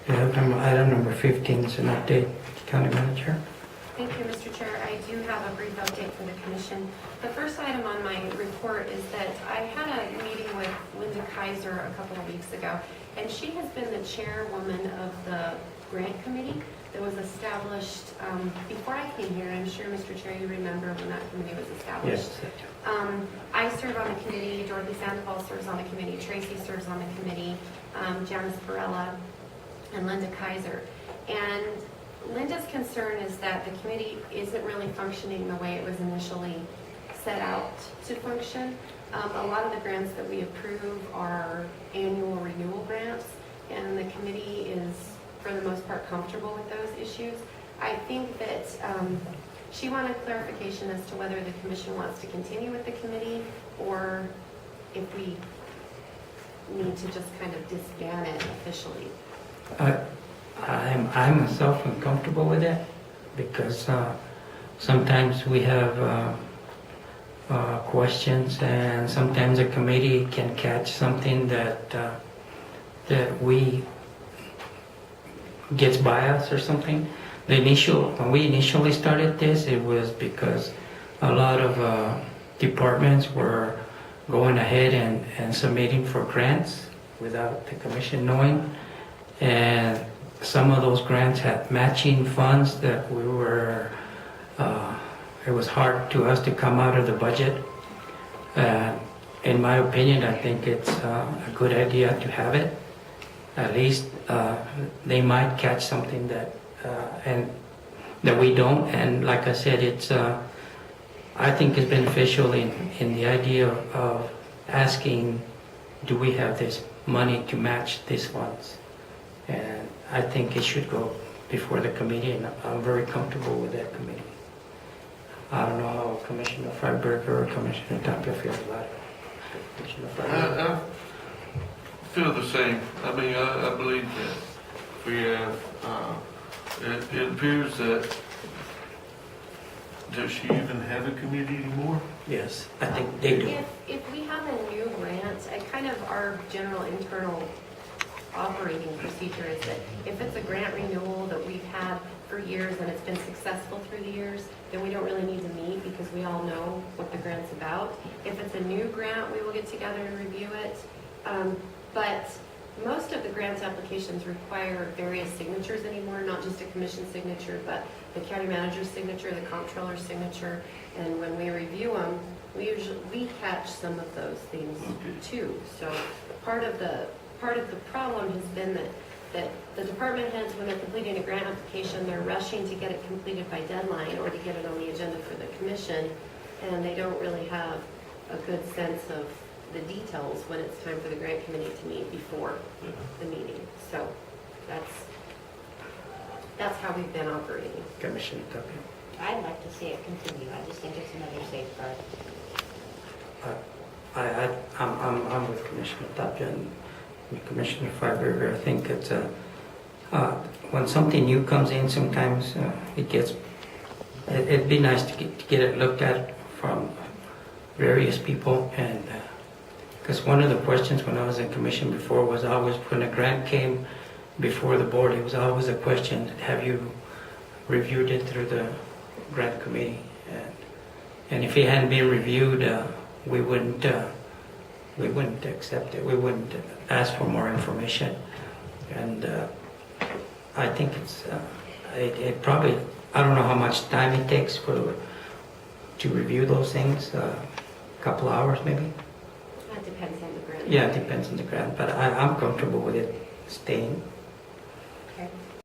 Item number 15 is an update, County Manager. Thank you, Mr. Chair. I do have a brief update for the commission. The first item on my report is that I had a meeting with Linda Kaiser a couple of weeks ago, and she has been the chairwoman of the grant committee that was established before I came here. I'm sure, Mr. Chair, you remember when that committee was established. Yes. I serve on the committee, Dorothy Sandoval serves on the committee, Tracy serves on the committee, Janice Barella, and Linda Kaiser. And Linda's concern is that the committee isn't really functioning the way it was initially set out to function. A lot of the grants that we approve are annual renewal grants, and the committee is, for the most part, comfortable with those issues. I think that she wanted clarification as to whether the commission wants to continue with the committee or if we need to just kind of disband it officially. I myself am comfortable with it because sometimes we have questions, and sometimes a committee can catch something that we gets by us or something. When we initially started this, it was because a lot of departments were going ahead and submitting for grants without the commission knowing, and some of those grants had matching funds that we were, it was hard to us to come out of the budget. In my opinion, I think it's a good idea to have it. At least they might catch something that we don't. And like I said, it's I think it's beneficial in the idea of asking, do we have this money to match these funds? And I think it should go before the committee, and I'm very comfortable with that committee. I don't know how Commissioner Freiberger or Commissioner Tapia feels about it. Commissioner Freiberger. I feel the same. I mean, I believe that we have, it appears that, does she even have a committee anymore? Yes, I think they do. If we have a new grant, kind of our general internal operating procedure is that if it's a grant renewal that we've had for years and it's been successful through the years, then we don't really need to meet because we all know what the grant's about. If it's a new grant, we will get together and review it. But most of the grant applications require various signatures anymore, not just a commission signature, but the county manager's signature, the comptroller's signature. And when we review them, we catch some of those things too. So part of the problem has been that the department heads, when they're completing a grant application, they're rushing to get it completed by deadline or to get it on the agenda for the commission, and they don't really have a good sense of the details when it's time for the grant committee to meet before the meeting. So that's how we've been operating. Commissioner Tapia. I'd like to see it continue. I just think it's another safeguard. I'm with Commissioner Tapia and Commissioner Freiberger. I think it's when something new comes in, sometimes it'd be nice to get it looked at from various people. And because one of the questions when I was in commission before was always when a grant came before the board, it was always a question: have you reviewed it through the grant committee? And if it hadn't been reviewed, we wouldn't accept it. We wouldn't ask for more information. And I think it probably, I don't know how much time it takes to review those things. A couple hours maybe. That depends on the grant. Yeah, it depends on the grant. But I'm comfortable with it staying.